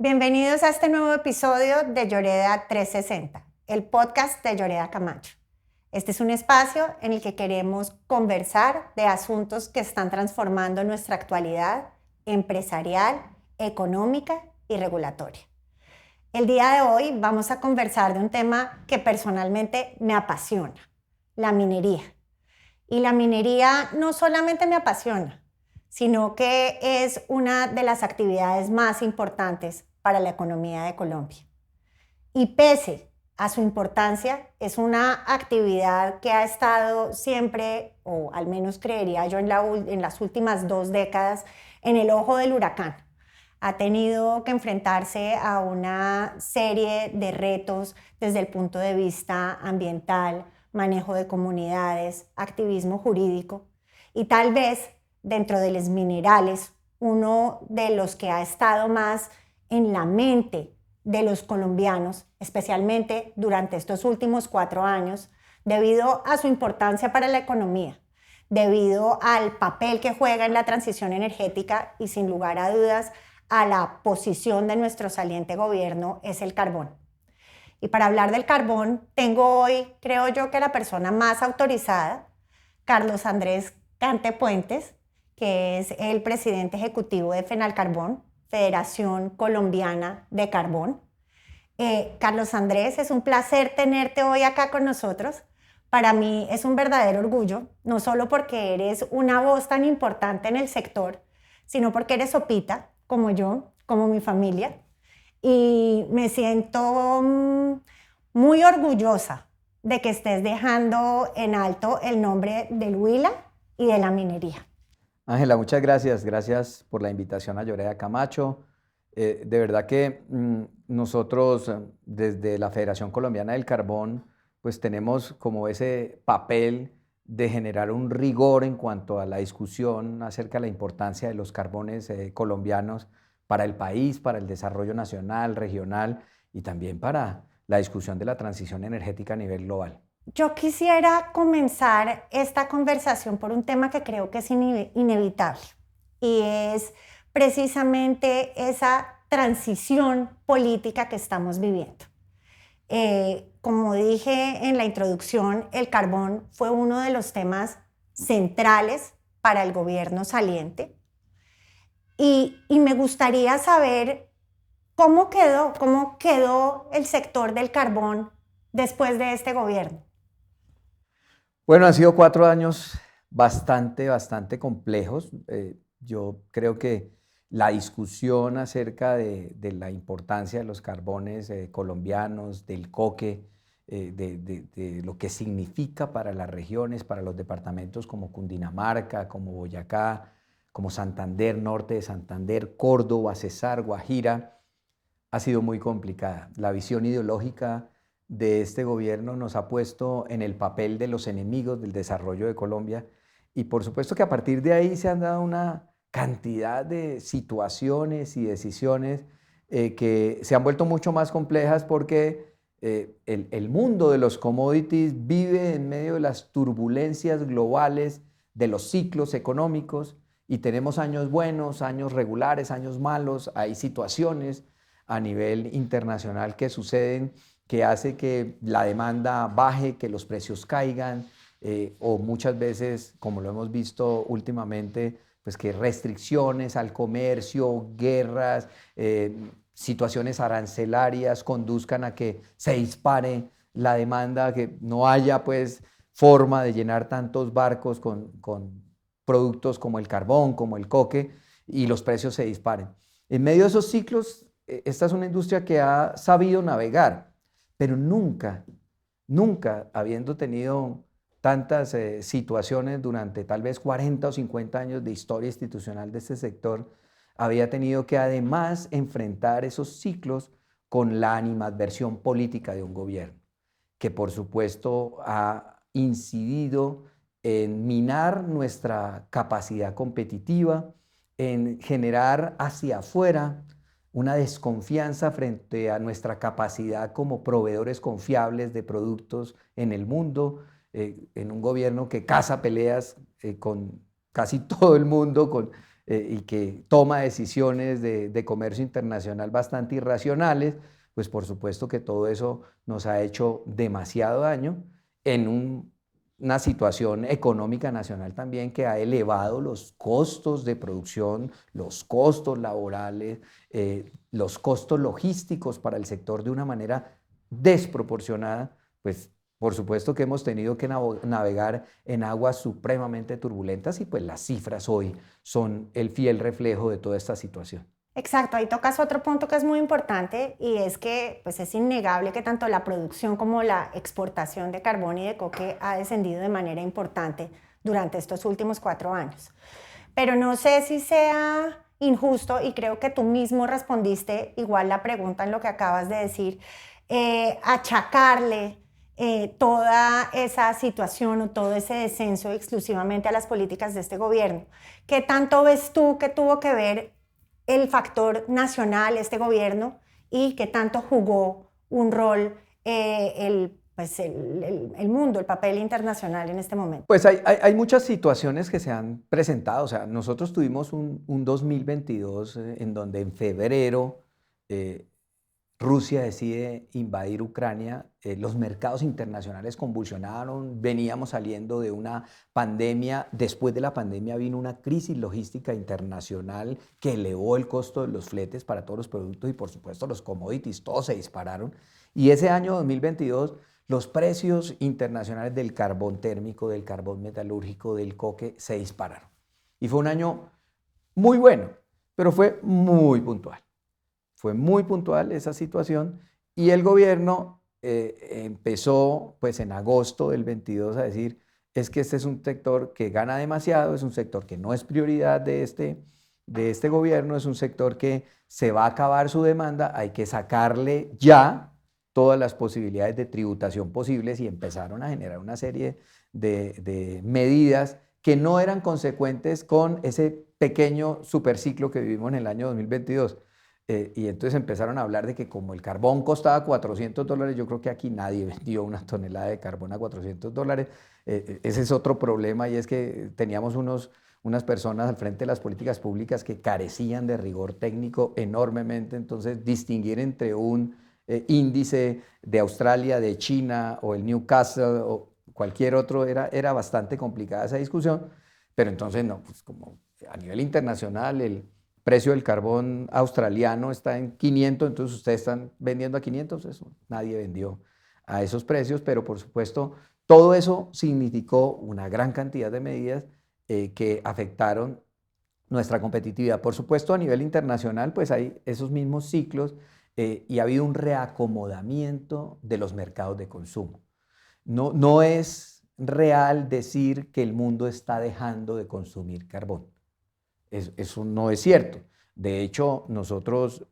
Bienvenidos a este nuevo episodio de Lloreda 360, el podcast de Lloreda Camacho. Este es un espacio en el que queremos conversar de asuntos que están transformando nuestra actualidad empresarial, económica y regulatoria. El día de hoy vamos a conversar de un tema que personalmente me apasiona, la minería. Y la minería no solamente me apasiona, sino que es una de las actividades más importantes para la economía de Colombia. Y pese a su importancia, es una actividad que ha estado siempre, o al menos creería yo en las últimas 2 décadas, en el ojo del huracán. Ha tenido que enfrentarse a una serie de retos desde el punto de vista ambiental, manejo de comunidades, activismo jurídico y tal vez dentro de los minerales, uno de los que ha estado más en la mente de los colombianos, especialmente durante estos últimos 4 años, debido a su importancia para la economía, debido al papel que juega en la transición energética y sin lugar a dudas a la posición de nuestro saliente gobierno es el carbón. Y para hablar del carbón, tengo hoy, creo yo, que la persona más autorizada, Carlos Andrés Cante Puentes, que es el presidente ejecutivo de Fenalcarbón, Federación Colombiana de Carbón. Carlos Andrés, es un placer tenerte hoy acá con nosotros. Para mí es un verdadero orgullo, no solo porque eres una voz tan importante en el sector, sino porque eres sopita, como yo, como mi familia. Y me siento muy orgullosa de que estés dejando en alto el nombre del Huila y de la minería. Ángela, muchas gracias. Gracias por la invitación a Lloreda Camacho. De verdad que nosotros desde la Federación Colombiana del Carbón pues tenemos como ese papel de generar un rigor en cuanto a la discusión acerca de la importancia de los carbones colombianos para el país, para el desarrollo nacional, regional y también para la discusión de la transición energética a nivel global. Yo quisiera comenzar esta conversación por un tema que creo que es inevitable y es precisamente esa transición política que estamos viviendo. Como dije en la introducción, el carbón fue uno de los temas centrales para el gobierno saliente y me gustaría saber cómo quedó el sector del carbón después de este gobierno. Bueno, han sido 4 años bastante complejos. Yo creo que la discusión acerca de la importancia de los carbones colombianos, del coque, de lo que significa para las regiones, para los departamentos como Cundinamarca, como Boyacá, como Santander, norte de Santander, Córdoba, Cesar, Guajira, ha sido muy complicada. La visión ideológica de este gobierno nos ha puesto en el papel de los enemigos del desarrollo de Colombia y por supuesto que a partir de ahí se han dado una cantidad de situaciones y decisiones que se han vuelto mucho más complejas porque el mundo de los commodities vive en medio de las turbulencias globales de los ciclos económicos y tenemos años buenos, años regulares, años malos, hay situaciones a nivel internacional que suceden que hace que la demanda baje, que los precios caigan, o muchas veces, como lo hemos visto últimamente, pues que restricciones al comercio, guerras, situaciones arancelarias conduzcan a que se dispare la demanda, que no haya pues forma de llenar tantos barcos con productos como el carbón, como el coque, y los precios se disparen. En medio de esos ciclos, esta es una industria que ha sabido navegar, pero nunca habiendo tenido tantas situaciones durante tal vez 40 o 50 años de historia institucional de este sector, había tenido que además enfrentar esos ciclos con la animadversión política de un gobierno, que por supuesto ha incidido en minar nuestra capacidad competitiva, en generar hacia afuera una desconfianza frente a nuestra capacidad como proveedores confiables de productos en el mundo, en un gobierno que caza peleas con casi todo el mundo, con y que toma decisiones de comercio internacional bastante irracionales, pues por supuesto que todo eso nos ha hecho demasiado daño en una situación económica nacional también que ha elevado los costos de producción, los costos laborales, los costos logísticos para el sector de una manera desproporcionada, pues por supuesto que hemos tenido que navegar en aguas supremamente turbulentas y pues las cifras hoy son el fiel reflejo de toda esta situación. Exacto, ahí tocas otro punto que es muy importante y es que pues es innegable que tanto la producción como la exportación de carbón y de coque ha descendido de manera importante durante estos últimos 4 años. Pero no sé si sea injusto, y creo que tú mismo respondiste igual la pregunta en lo que acabas de decir, achacarle toda esa situación o todo ese descenso exclusivamente a las políticas de este gobierno. ¿Qué tanto ves tú que tuvo que ver el factor nacional, este gobierno, y qué tanto jugó un rol el mundo, el papel internacional en este momento? Pues hay muchas situaciones que se han presentado. O sea, nosotros tuvimos un 2022 en donde en febrero eh, Rusia decide invadir Ucrania, los mercados internacionales convulsionaron, veníamos saliendo de una pandemia, después de la pandemia vino una crisis logística internacional que elevó el costo de los fletes para todos los productos y por supuesto los commodities, todos se dispararon. Y ese año 2022 los precios internacionales del carbón térmico, del carbón metalúrgico, del coque se dispararon. Y fue un año muy bueno, pero fue muy puntual. Fue muy puntual esa situación y el gobierno empezó pues en agosto del 22 a decir es que este es un sector que gana demasiado, es un sector que no es prioridad de este gobierno, es un sector que se va a acabar su demanda, hay que sacarle ya todas las posibilidades de tributación posibles y empezaron a generar una serie de medidas que no eran consecuentes con ese pequeño superciclo que vivimos en el año 2022. Y entonces empezaron a hablar de que como el carbón costaba $400, yo creo que aquí nadie vendió una tonelada de carbón a $400. Ese es otro problema y es que teníamos unas personas al frente de las políticas públicas que carecían de rigor técnico enormemente. Entonces distinguir entre un índice de Australia, de China o el Newcastle o cualquier otro era bastante complicada esa discusión. Pero entonces no, pues como a nivel internacional el precio del carbón australiano está en 500, entonces ustedes están vendiendo a 500, eso nadie vendió a esos precios, pero por supuesto todo eso significó una gran cantidad de medidas que afectaron nuestra competitividad. Por supuesto a nivel internacional pues hay esos mismos ciclos y ha habido un reacomodamiento de los mercados de consumo. No es real decir que el mundo está dejando de consumir carbón. Eso no es cierto. De hecho, nosotros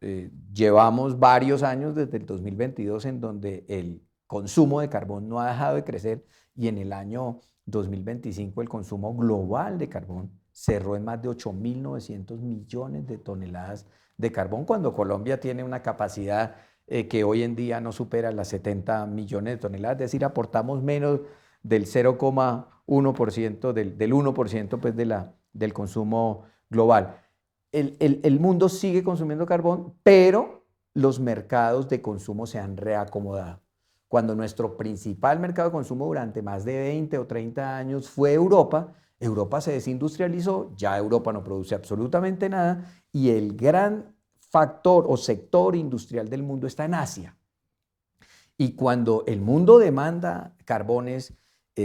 llevamos varios años desde el 2022 en donde el consumo de carbón no ha dejado de crecer y en el año 2025 el consumo global de carbón cerró en más de 8.900 millones de toneladas de carbón, cuando Colombia tiene una capacidad que hoy en día no supera las 70 millones de toneladas, es decir, aportamos menos del 0,1%, del 1% pues del consumo global. El mundo sigue consumiendo carbón, pero los mercados de consumo se han reacomodado. Cuando nuestro principal mercado de consumo durante más de 20 o 30 años fue Europa, Europa se desindustrializó, ya Europa no produce absolutamente nada y el gran factor o sector industrial del mundo está en Asia. Y cuando el mundo demanda carbones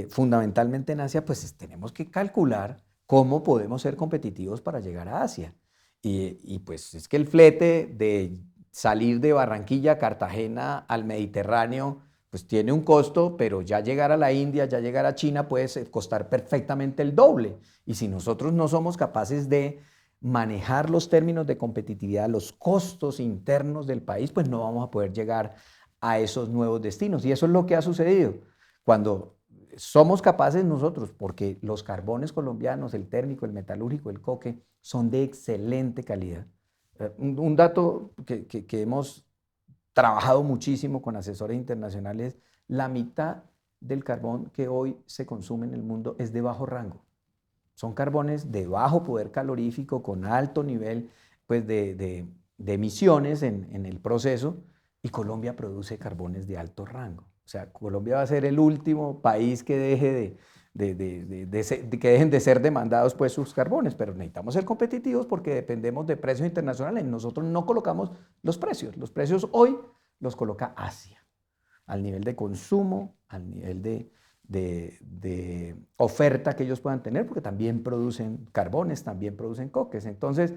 fundamentalmente en Asia, pues tenemos que calcular cómo podemos ser competitivos para llegar a Asia. Y pues es que el flete de salir de Barranquilla a Cartagena al Mediterráneo, pues tiene un costo, pero ya llegar a la India, ya llegar a China puede costar perfectamente el doble. Y si nosotros no somos capaces de manejar los términos de competitividad, los costos internos del país, pues no vamos a poder llegar a esos nuevos destinos. Y eso es lo que ha sucedido. Cuando somos capaces nosotros, porque los carbones colombianos, el térmico, el metalúrgico, el coque, son de excelente calidad. Un dato que hemos trabajado muchísimo con asesores internacionales, la mitad del carbón que hoy se consume en el mundo es de bajo rango. son carbones de bajo poder calorífico, con alto nivel pues, de emisiones en el proceso, y Colombia produce carbones de alto rango. O sea, Colombia va a ser el último país que que dejen de ser demandados pues, sus carbones, pero necesitamos ser competitivos porque dependemos de precios internacionales. Nosotros no colocamos los precios hoy los coloca Asia, al nivel de consumo, al nivel de oferta que ellos puedan tener, porque también producen carbones, también producen coques. Entonces,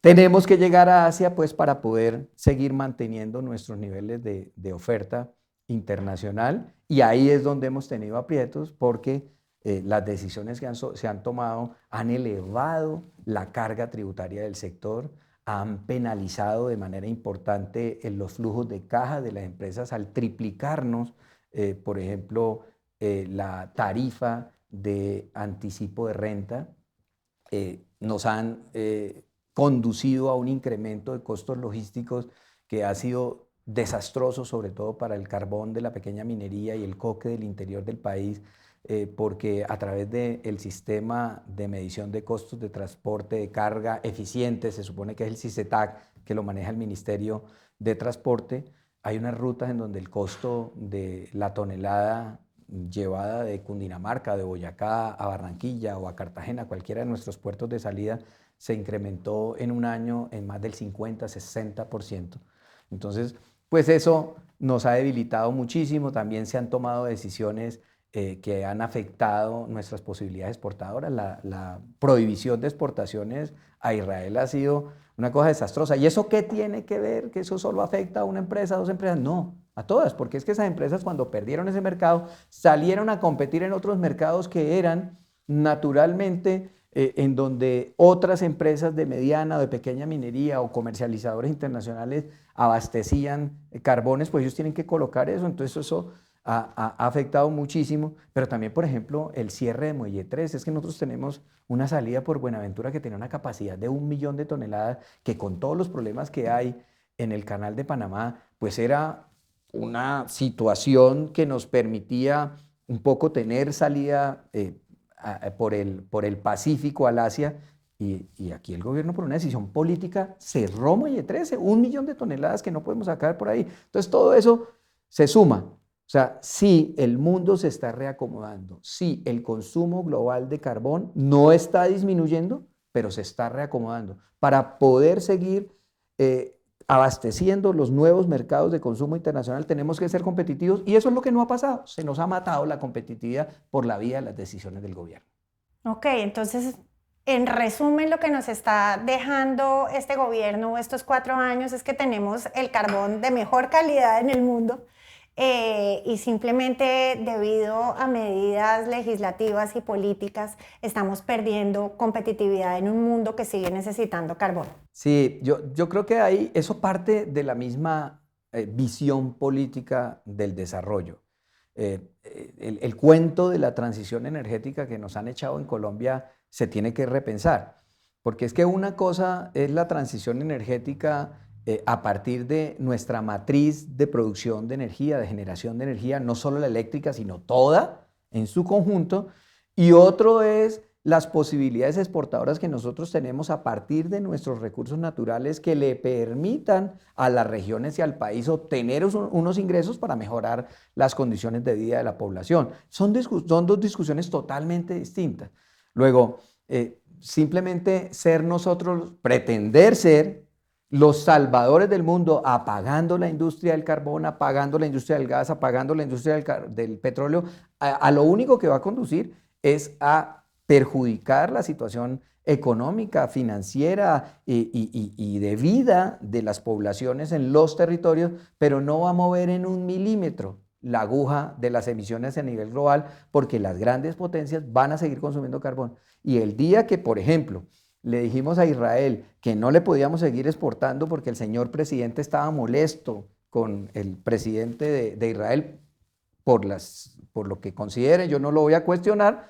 tenemos que llegar a Asia pues, para poder seguir manteniendo nuestros niveles de oferta internacional, y ahí es donde hemos tenido aprietos porque las decisiones que se han tomado han elevado la carga tributaria del sector, han penalizado de manera importante en los flujos de caja de las empresas al triplicarnos, por ejemplo, la tarifa de anticipo de renta. Nos han conducido a un incremento de costos logísticos que ha sido desastroso, sobre todo para el carbón de la pequeña minería y el coque del interior del país, porque a través del sistema de medición de costos de transporte de carga eficiente, se supone que es el SICETAC, que lo maneja el Ministerio de Transporte, hay unas rutas en donde el costo de la tonelada llevada de Cundinamarca, de Boyacá a Barranquilla o a Cartagena, cualquiera de nuestros puertos de salida, se incrementó en un año en más del 50-60%. Entonces, pues eso nos ha debilitado muchísimo. También se han tomado decisiones que han afectado nuestras posibilidades exportadoras. La prohibición de exportaciones a Israel ha sido una cosa desastrosa. ¿Y eso qué tiene que ver? ¿Que eso solo afecta a una empresa, a dos empresas? No, a todas, porque es que esas empresas, cuando perdieron ese mercado, salieron a competir en otros mercados que eran naturalmente en donde otras empresas de mediana o de pequeña minería o comercializadores internacionales abastecían carbones, pues ellos tienen que colocar eso. Entonces eso ha afectado muchísimo, pero también, por ejemplo, el cierre de Muelle 3. Es que nosotros tenemos una salida por Buenaventura que tenía una capacidad de 1 millón de toneladas, que con todos los problemas que hay en el canal de Panamá, pues era una situación que nos permitía un poco tener salida por el Pacífico al Asia, y aquí el gobierno, por una decisión política, cerró Muelle 13, 1 millón de toneladas que no podemos sacar por ahí. Entonces todo eso se suma. O sea, sí, el mundo se está reacomodando, sí, el consumo global de carbón no está disminuyendo, pero se está reacomodando para poder seguir abasteciendo los nuevos mercados de consumo internacional. Tenemos que ser competitivos, y eso es lo que no ha pasado. Se nos ha matado la competitividad por la vía de las decisiones del gobierno. Ok, entonces, en resumen, lo que nos está dejando este gobierno estos 4 años es que tenemos el carbón de mejor calidad en el mundo, y simplemente debido a medidas legislativas y políticas estamos perdiendo competitividad en un mundo que sigue necesitando carbón. Sí, yo creo que ahí eso parte de la misma visión política del desarrollo. El cuento de la transición energética que nos han echado en Colombia se tiene que repensar, porque es que una cosa es la transición energética a partir de nuestra matriz de producción de energía, de generación de energía, no solo la eléctrica, sino toda en su conjunto, y otro es las posibilidades exportadoras que nosotros tenemos a partir de nuestros recursos naturales que le permitan a las regiones y al país obtener unos ingresos para mejorar las condiciones de vida de la población. Son dos discusiones totalmente distintas. Luego, simplemente ser nosotros, pretender ser los salvadores del mundo, apagando la industria del carbón, apagando la industria del gas, apagando la industria del petróleo, a lo único que va a conducir es a perjudicar la situación económica, financiera y de vida de las poblaciones en los territorios, pero no va a mover en 1 milímetro la aguja de las emisiones a nivel global, porque las grandes potencias van a seguir consumiendo carbón. Y el día que, por ejemplo, le dijimos a Israel que no le podíamos seguir exportando porque el señor presidente estaba molesto con el presidente de Israel por lo que considere, yo no lo voy a cuestionar,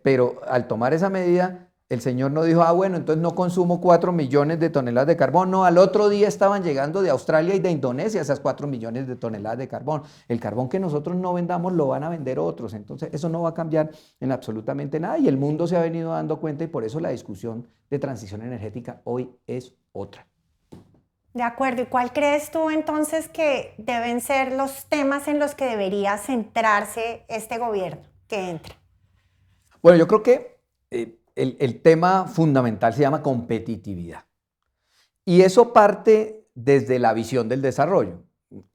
pero al tomar esa medida, el señor no dijo, bueno, entonces no consumo 4 millones de toneladas de carbón. No, al otro día estaban llegando de Australia y de Indonesia esas 4 millones de toneladas de carbón. El carbón que nosotros no vendamos lo van a vender otros. Entonces, eso no va a cambiar en absolutamente nada. Y el mundo se ha venido dando cuenta y por eso la discusión de transición energética hoy es otra. De acuerdo. ¿Y cuál crees tú entonces que deben ser los temas en los que debería centrarse este gobierno que entra? Bueno, yo creo que el tema fundamental se llama competitividad. Y eso parte desde la visión del desarrollo.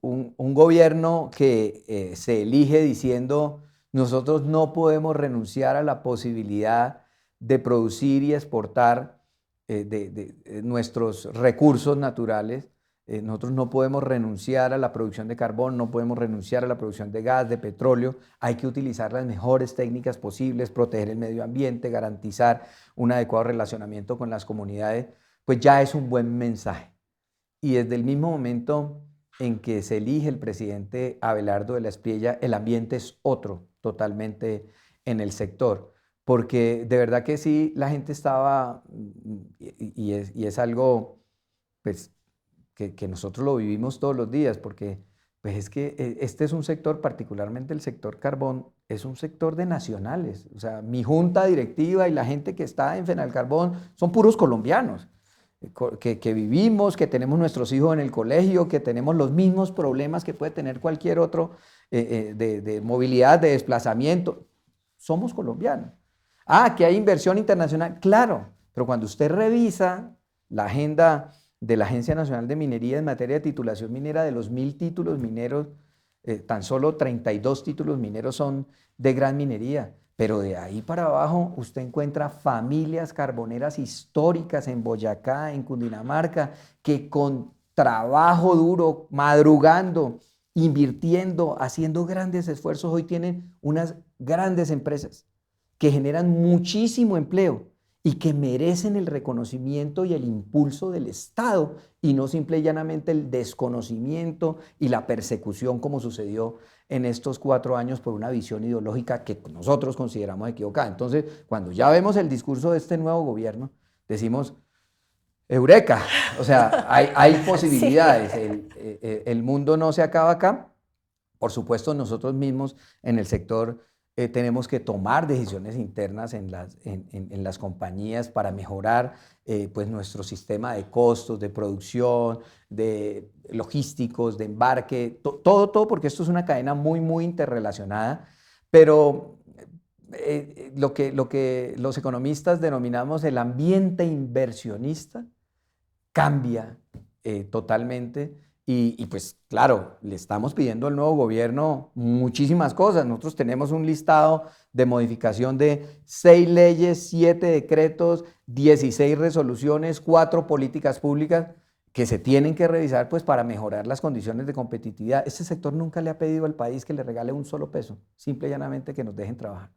Un gobierno que se elige diciendo, nosotros no podemos renunciar a la posibilidad de producir y exportar de nuestros recursos naturales. Nosotros no podemos renunciar a la producción de carbón, no podemos renunciar a la producción de gas, de petróleo. Hay que utilizar las mejores técnicas posibles, proteger el medio ambiente, garantizar un adecuado relacionamiento con las comunidades, pues ya es un buen mensaje. Y desde el mismo momento en que se elige el presidente Abelardo de la Espriella, el ambiente es otro totalmente en el sector. Porque de verdad que sí, la gente estaba, y es algo pues, que nosotros lo vivimos todos los días, porque pues es que este es un sector, particularmente el sector carbón, es un sector de nacionales. O sea, mi junta directiva y la gente que está en Fenalcarbón son puros colombianos, que vivimos, que tenemos nuestros hijos en el colegio, que tenemos los mismos problemas que puede tener cualquier otro de movilidad, de desplazamiento. Somos colombianos. Que hay inversión internacional, claro, pero cuando usted revisa la agenda de la Agencia Nacional de Minería en materia de titulación minera, de los 1000 títulos mineros, tan solo 32 títulos mineros son de gran minería, pero de ahí para abajo usted encuentra familias carboneras históricas en Boyacá, en Cundinamarca, que con trabajo duro, madrugando, invirtiendo, haciendo grandes esfuerzos, hoy tienen unas grandes empresas que generan muchísimo empleo y que merecen el reconocimiento y el impulso del Estado y no simple y llanamente el desconocimiento y la persecución como sucedió en estos 4 años por una visión ideológica que nosotros consideramos equivocada. Entonces, cuando ya vemos el discurso de este nuevo gobierno, decimos, ¡eureka! O sea, hay posibilidades, sí. El mundo no se acaba acá. Por supuesto, nosotros mismos en el sector tenemos que tomar decisiones internas en las compañías para mejorar pues nuestro sistema de costos, de producción, de logísticos, de embarque, todo, porque esto es una cadena muy, muy interrelacionada, pero lo que los economistas denominamos el ambiente inversionista cambia totalmente. Y pues claro, le estamos pidiendo al nuevo gobierno muchísimas cosas. Nosotros tenemos un listado de modificación de 6 leyes, 7 decretos, 16 resoluciones, 4 políticas públicas que se tienen que revisar pues para mejorar las condiciones de competitividad. Este sector nunca le ha pedido al país que le regale un solo peso, simple y llanamente que nos dejen trabajar.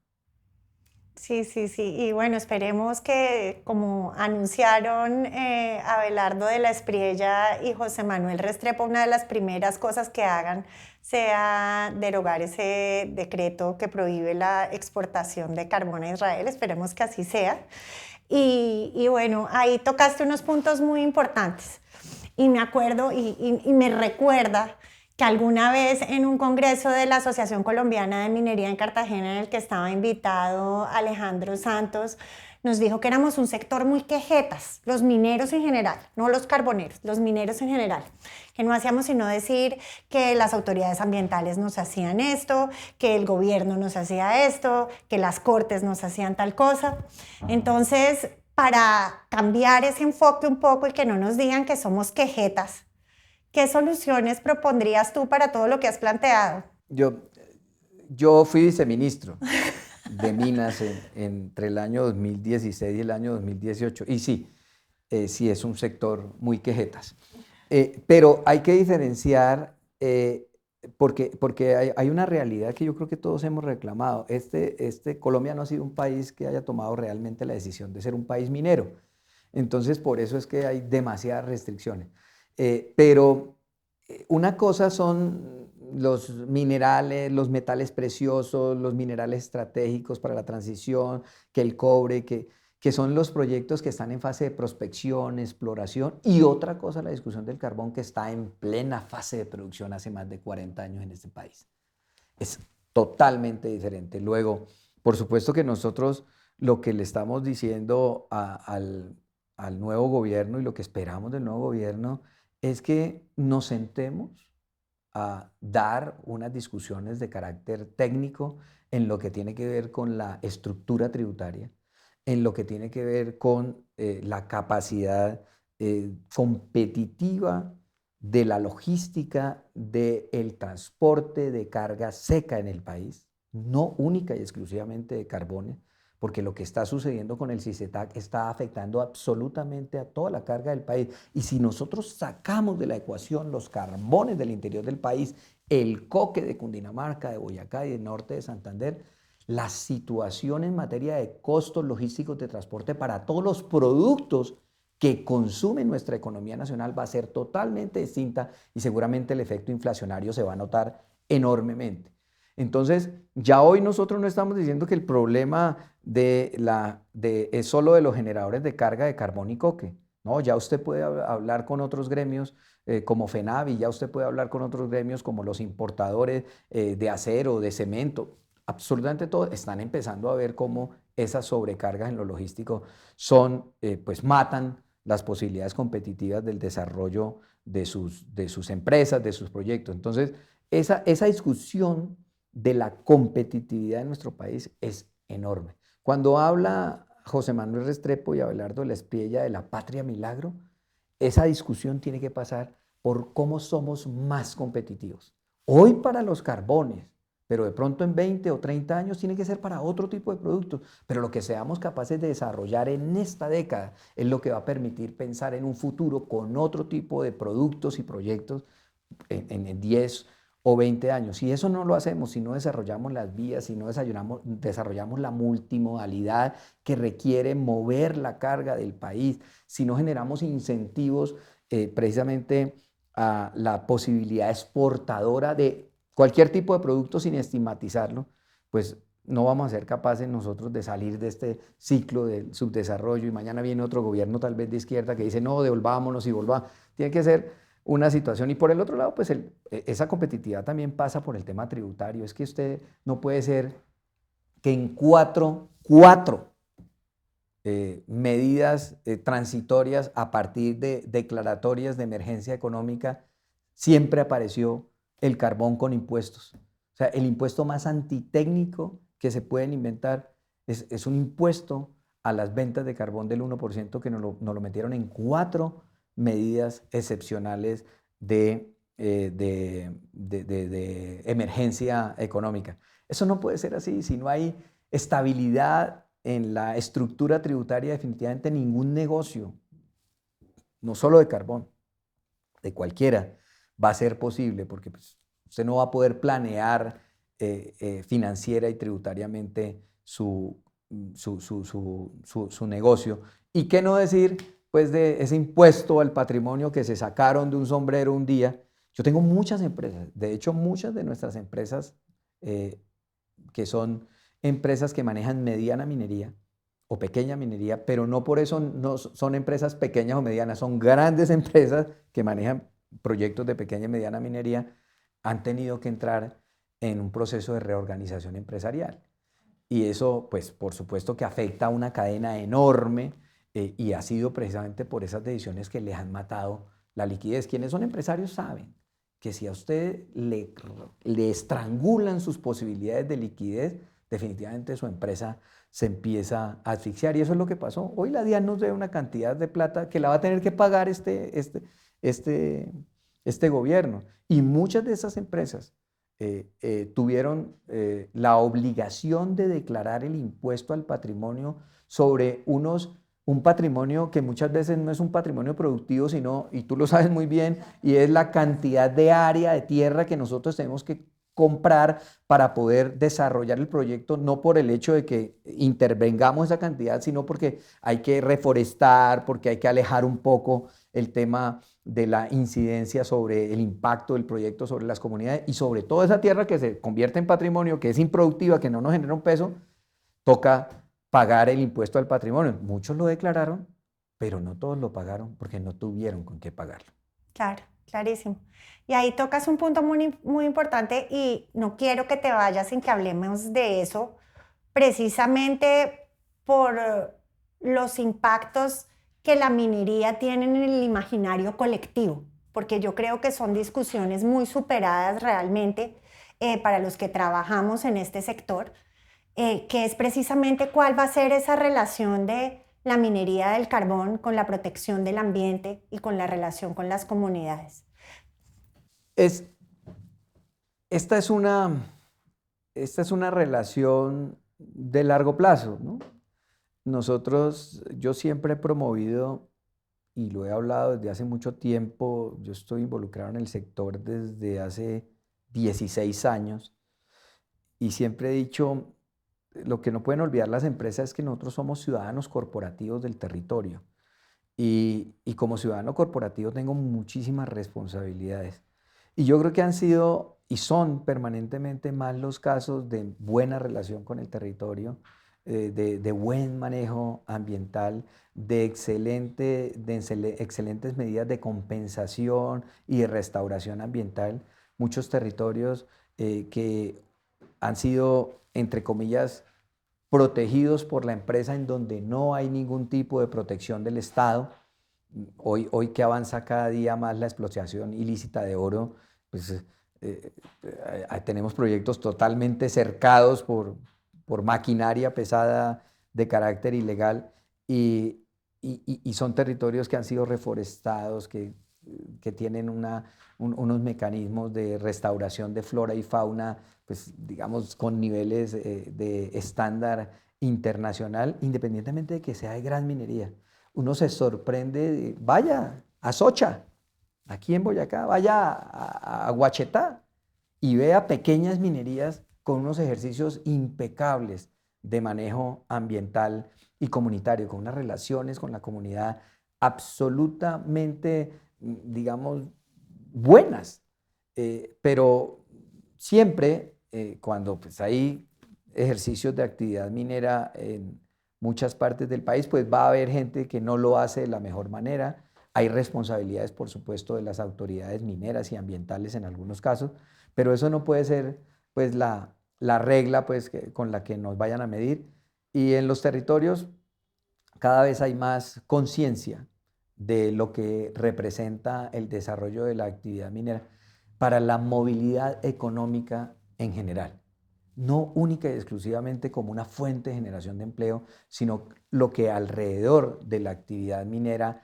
Sí, sí, sí. Y bueno, esperemos que, como anunciaron Abelardo de la Espriella y José Manuel Restrepo, una de las primeras cosas que hagan sea derogar ese decreto que prohíbe la exportación de carbón a Israel. Esperemos que así sea. Y bueno, ahí tocaste unos puntos muy importantes. Y me acuerdo y me recuerda que alguna vez en un congreso de la Asociación Colombiana de Minería en Cartagena, en el que estaba invitado Alejandro Santos, nos dijo que éramos un sector muy quejetas, los mineros en general, no los carboneros, los mineros en general, que no hacíamos sino decir que las autoridades ambientales nos hacían esto, que el gobierno nos hacía esto, que las cortes nos hacían tal cosa. Entonces, para cambiar ese enfoque un poco y que no nos digan que somos quejetas, ¿qué soluciones propondrías tú para todo lo que has planteado? Yo fui viceministro de Minas entre el año 2016 y el año 2018. Y sí, sí es un sector muy quejetas. Pero hay que diferenciar porque hay una realidad que yo creo que todos hemos reclamado. Colombia no ha sido un país que haya tomado realmente la decisión de ser un país minero. Entonces, por eso es que hay demasiadas restricciones. Pero una cosa son los minerales, los metales preciosos, los minerales estratégicos para la transición, que el cobre, que que son los proyectos que están en fase de prospección, exploración, y otra cosa, la discusión del carbón que está en plena fase de producción hace más de 40 años en este país. Es totalmente diferente. Luego, por supuesto que nosotros lo que le estamos diciendo al nuevo gobierno y lo que esperamos del nuevo gobierno es que nos sentemos a dar unas discusiones de carácter técnico en lo que tiene que ver con la estructura tributaria, en lo que tiene que ver con la capacidad competitiva de la logística del transporte de carga seca en el país, no única y exclusivamente de carbones, porque lo que está sucediendo con el CICETAC está afectando absolutamente a toda la carga del país. Y si nosotros sacamos de la ecuación los carbones del interior del país, el coque de Cundinamarca, de Boyacá y del norte de Santander, la situación en materia de costos logísticos de transporte para todos los productos que consume nuestra economía nacional va a ser totalmente distinta y seguramente el efecto inflacionario se va a notar enormemente. Entonces, ya hoy nosotros no estamos diciendo que el problema es solo de los generadores de carga de carbón y coque. No, ya usted puede hablar con otros gremios como FENAVI, ya usted puede hablar con otros gremios como los importadores de acero, de cemento. Absolutamente todos están empezando a ver cómo esas sobrecargas en lo logístico pues matan las posibilidades competitivas del desarrollo de sus empresas, de sus proyectos. Entonces, esa discusión de la competitividad de nuestro país es enorme. Cuando habla José Manuel Restrepo y Abelardo Lespiella de la patria milagro, esa discusión tiene que pasar por cómo somos más competitivos. Hoy para los carbones, pero de pronto en 20 o 30 años tiene que ser para otro tipo de productos. Pero lo que seamos capaces de desarrollar en esta década es lo que va a permitir pensar en un futuro con otro tipo de productos y proyectos en 10 o 20 años. Si eso no lo hacemos, si no desarrollamos las vías, si no desarrollamos la multimodalidad que requiere mover la carga del país, si no generamos incentivos precisamente a la posibilidad exportadora de cualquier tipo de producto sin estigmatizarlo, pues no vamos a ser capaces nosotros de salir de este ciclo del subdesarrollo y mañana viene otro gobierno tal vez de izquierda que dice no, devolvámonos y volvamos. Tiene que ser una situación y por el otro lado, pues esa competitividad también pasa por el tema tributario. Es que usted no puede ser que en cuatro medidas transitorias a partir de declaratorias de emergencia económica siempre apareció el carbón con impuestos. O sea, el impuesto más antitécnico que se pueden inventar es un impuesto a las ventas de carbón del 1% que nos lo metieron en 4 medidas excepcionales de emergencia económica. Eso no puede ser así. Si no hay estabilidad en la estructura tributaria, definitivamente ningún negocio, no solo de carbón, de cualquiera, va a ser posible, porque pues, usted no va a poder planear financiera y tributariamente su negocio. ¿Y qué no decir pues, de ese impuesto al patrimonio que se sacaron de un sombrero un día? Yo tengo muchas empresas, de hecho muchas de nuestras empresas que son empresas que manejan mediana minería o pequeña minería, pero no por eso no son empresas pequeñas o medianas, son grandes empresas que manejan proyectos de pequeña y mediana minería, han tenido que entrar en un proceso de reorganización empresarial. Y eso, pues, por supuesto que afecta a una cadena enorme y ha sido precisamente por esas decisiones que les han matado la liquidez. Quienes son empresarios saben que si a usted le estrangulan sus posibilidades de liquidez, definitivamente su empresa se empieza a asfixiar. Y eso es lo que pasó. Hoy la DIAN nos debe una cantidad de plata que la va a tener que pagar este gobierno. Y muchas de esas empresas tuvieron la obligación de declarar el impuesto al patrimonio sobre un patrimonio que muchas veces no es un patrimonio productivo, sino, y tú lo sabes muy bien, y es la cantidad de área de tierra que nosotros tenemos que comprar para poder desarrollar el proyecto, no por el hecho de que intervengamos esa cantidad, sino porque hay que reforestar, porque hay que alejar un poco el tema de la incidencia sobre el impacto del proyecto sobre las comunidades y sobre toda esa tierra que se convierte en patrimonio, que es improductiva, que no nos genera un peso, toca pagar el impuesto al patrimonio. Muchos lo declararon, pero no todos lo pagaron porque no tuvieron con qué pagarlo. Claro, clarísimo. Y ahí tocas un punto muy importante y no quiero que te vayas sin que hablemos de eso, precisamente por los impactos que la minería tiene en el imaginario colectivo, porque yo creo que son discusiones muy superadas realmente para los que trabajamos en este sector, que es precisamente cuál va a ser esa relación de la minería del carbón con la protección del ambiente y con la relación con las comunidades. Esta es una relación de largo plazo, ¿no? Yo siempre he promovido, y lo he hablado desde hace mucho tiempo, yo estoy involucrado en el sector desde hace 16 años, y siempre he dicho, lo que no pueden olvidar las empresas es que nosotros somos ciudadanos corporativos del territorio, y como ciudadano corporativo tengo muchísimas responsabilidades. Y yo creo que han sido y son permanentemente más los casos de buena relación con el territorio, de buen manejo ambiental, de excelentes medidas de compensación y de restauración ambiental. Muchos territorios que han sido, entre comillas, protegidos por la empresa en donde no hay ningún tipo de protección del Estado. Hoy que avanza cada día más la explotación ilícita de oro, pues tenemos proyectos totalmente cercados por maquinaria pesada de carácter ilegal y son territorios que han sido reforestados, que tienen unos mecanismos de restauración de flora y fauna, pues digamos con niveles de estándar internacional, independientemente de que sea de gran minería. Uno se sorprende, vaya a Socha, aquí en Boyacá, vaya a Guachetá y vea pequeñas minerías con unos ejercicios impecables de manejo ambiental y comunitario, con unas relaciones con la comunidad absolutamente, digamos, buenas. Pero siempre, cuando pues, hay ejercicios de actividad minera en muchas partes del país, pues va a haber gente que no lo hace de la mejor manera. Hay responsabilidades, por supuesto, de las autoridades mineras y ambientales en algunos casos, pero eso no puede ser pues, la regla pues, con la que nos vayan a medir. Y en los territorios cada vez hay más conciencia de lo que representa el desarrollo de la actividad minera para la movilidad económica en general. No única y exclusivamente como una fuente de generación de empleo, sino lo que alrededor de la actividad minera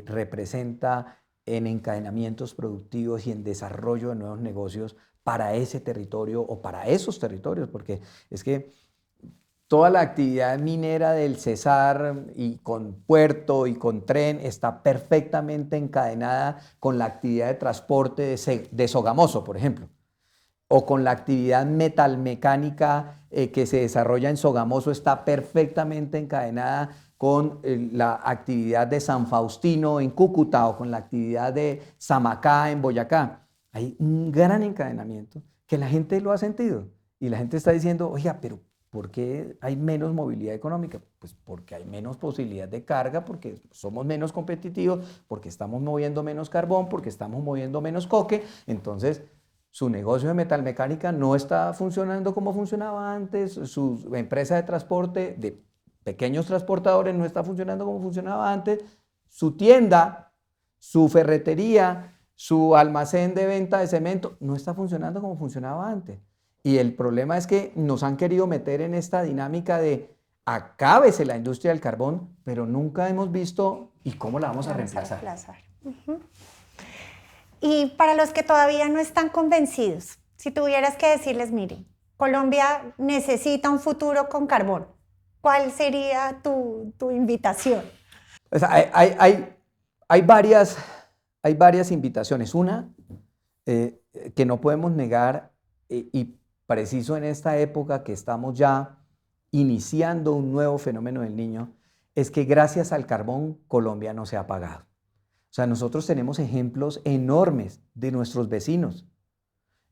representa en encadenamientos productivos y en desarrollo de nuevos negocios para ese territorio o para esos territorios, porque es que toda la actividad minera del Cesar y con puerto y con tren está perfectamente encadenada con la actividad de transporte de Sogamoso, por ejemplo, o con la actividad metalmecánica que se desarrolla en Sogamoso, está perfectamente encadenada con la actividad de San Faustino en Cúcuta o con la actividad de Samacá en Boyacá. Hay un gran encadenamiento que la gente lo ha sentido y la gente está diciendo, oiga, pero ¿por qué hay menos movilidad económica? Pues porque hay menos posibilidad de carga, porque somos menos competitivos, porque estamos moviendo menos carbón, porque estamos moviendo menos coque. Entonces, su negocio de metalmecánica no está funcionando como funcionaba antes, su empresa de transporte de pequeños transportadores no está funcionando como funcionaba antes, su tienda, su ferretería, su almacén de venta de cemento no está funcionando como funcionaba antes. Y el problema es que nos han querido meter en esta dinámica de acábese la industria del carbón, pero nunca hemos visto y cómo la vamos a reemplazar. Uh-huh. Y para los que todavía no están convencidos, si tuvieras que decirles, miren, Colombia necesita un futuro con carbón, ¿cuál sería tu invitación? O sea, hay varias invitaciones. Una, que no podemos negar, y preciso en esta época que estamos ya iniciando un nuevo fenómeno del Niño, es que gracias al carbón Colombia no se ha apagado. O sea, nosotros tenemos ejemplos enormes de nuestros vecinos.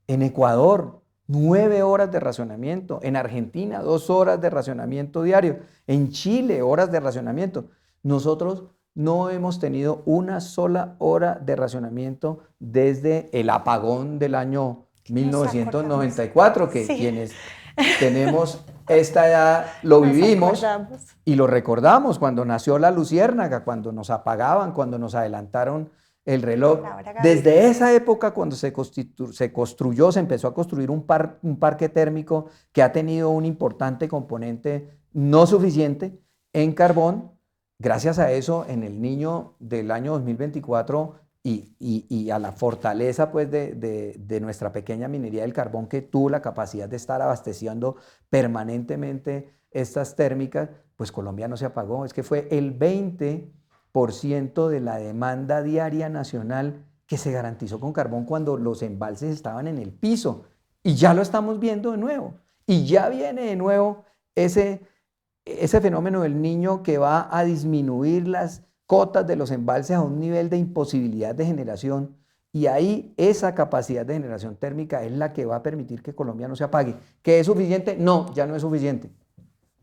En Ecuador, 9 horas de racionamiento. En Argentina, 2 horas de racionamiento diario. En Chile, horas de racionamiento. Nosotros no hemos tenido una sola hora de racionamiento desde el apagón del año 1994, que Sí. quienes tenemos esta edad lo vivimos y lo recordamos cuando nació la luciérnaga, cuando nos apagaban, cuando nos adelantaron el reloj. Desde esa época, cuando se construyó, se empezó a construir un parque térmico que ha tenido un importante componente no suficiente en carbón. Gracias a eso, en el Niño del año 2024 y a la fortaleza pues, de nuestra pequeña minería del carbón, que tuvo la capacidad de estar abasteciendo permanentemente estas térmicas, pues Colombia no se apagó. Es que fue el 20% de la demanda diaria nacional que se garantizó con carbón cuando los embalses estaban en el piso. Y ya lo estamos viendo de nuevo. Y ya viene de nuevo ese fenómeno del Niño que va a disminuir las cotas de los embalses a un nivel de imposibilidad de generación, y ahí esa capacidad de generación térmica es la que va a permitir que Colombia no se apague. ¿Que es suficiente? No, ya no es suficiente,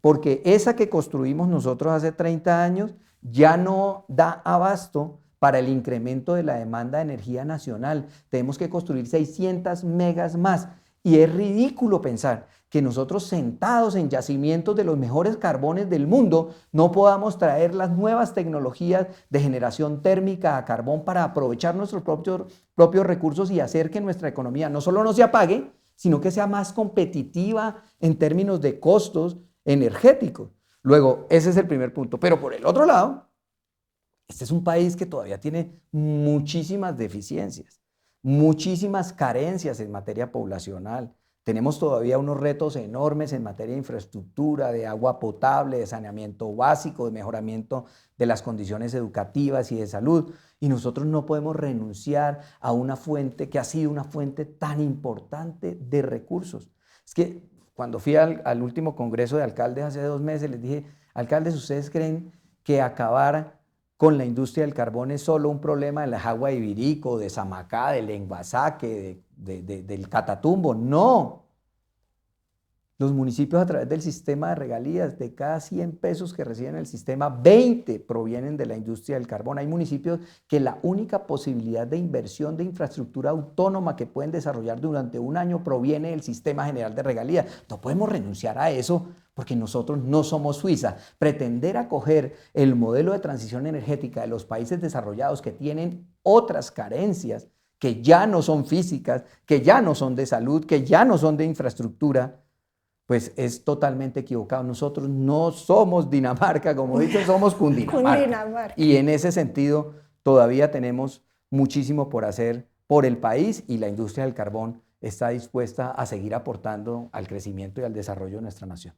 porque esa que construimos nosotros hace 30 años ya no da abasto para el incremento de la demanda de energía nacional. Tenemos que construir 600 megas más, y es ridículo pensar que nosotros, sentados en yacimientos de los mejores carbones del mundo, no podamos traer las nuevas tecnologías de generación térmica a carbón para aprovechar nuestros propios recursos y hacer que nuestra economía no solo no se apague, sino que sea más competitiva en términos de costos energéticos. Luego, ese es el primer punto. Pero por el otro lado, este es un país que todavía tiene muchísimas deficiencias, muchísimas carencias en materia poblacional. Tenemos todavía unos retos enormes en materia de infraestructura, de agua potable, de saneamiento básico, de mejoramiento de las condiciones educativas y de salud. Y nosotros no podemos renunciar a una fuente que ha sido una fuente tan importante de recursos. Es que cuando fui al último congreso de alcaldes hace 2 meses, les dije: alcaldes, ¿ustedes creen que acabar con la industria del carbón es solo un problema de la Jagua de Ibirico, de Samacá, del Lenguasaque, del Catatumbo? No. Los municipios, a través del sistema de regalías, de cada 100 pesos que reciben el sistema, 20 provienen de la industria del carbón. Hay municipios que la única posibilidad de inversión de infraestructura autónoma que pueden desarrollar durante un año proviene del sistema general de regalías. No podemos renunciar a eso, porque nosotros no somos Suiza. Pretender acoger el modelo de transición energética de los países desarrollados, que tienen otras carencias, que ya no son físicas, que ya no son de salud, que ya no son de infraestructura, pues es totalmente equivocado. Nosotros no somos Dinamarca, como dicen, somos Cundinamarca. Y en ese sentido todavía tenemos muchísimo por hacer por el país, y la industria del carbón está dispuesta a seguir aportando al crecimiento y al desarrollo de nuestra nación.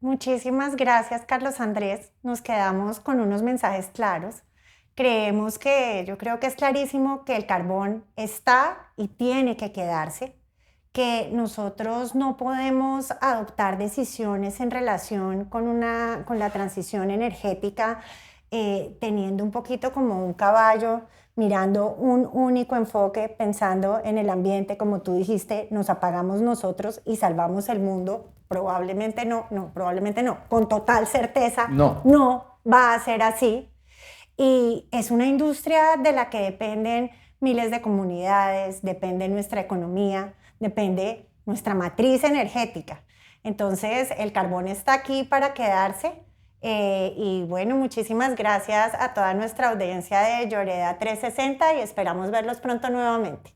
Muchísimas gracias, Carlos Andrés. Nos quedamos con unos mensajes claros. Yo creo que es clarísimo que el carbón está y tiene que quedarse, que nosotros no podemos adoptar decisiones en relación con la transición energética teniendo un poquito como un caballo, mirando un único enfoque, pensando en el ambiente, como tú dijiste, nos apagamos nosotros y salvamos el mundo. Probablemente no, con total certeza no va a ser así. Y es una industria de la que dependen miles de comunidades, depende nuestra economía, depende nuestra matriz energética. Entonces, el carbón está aquí para quedarse. Y bueno, muchísimas gracias a toda nuestra audiencia de Lloreda 360 y esperamos verlos pronto nuevamente.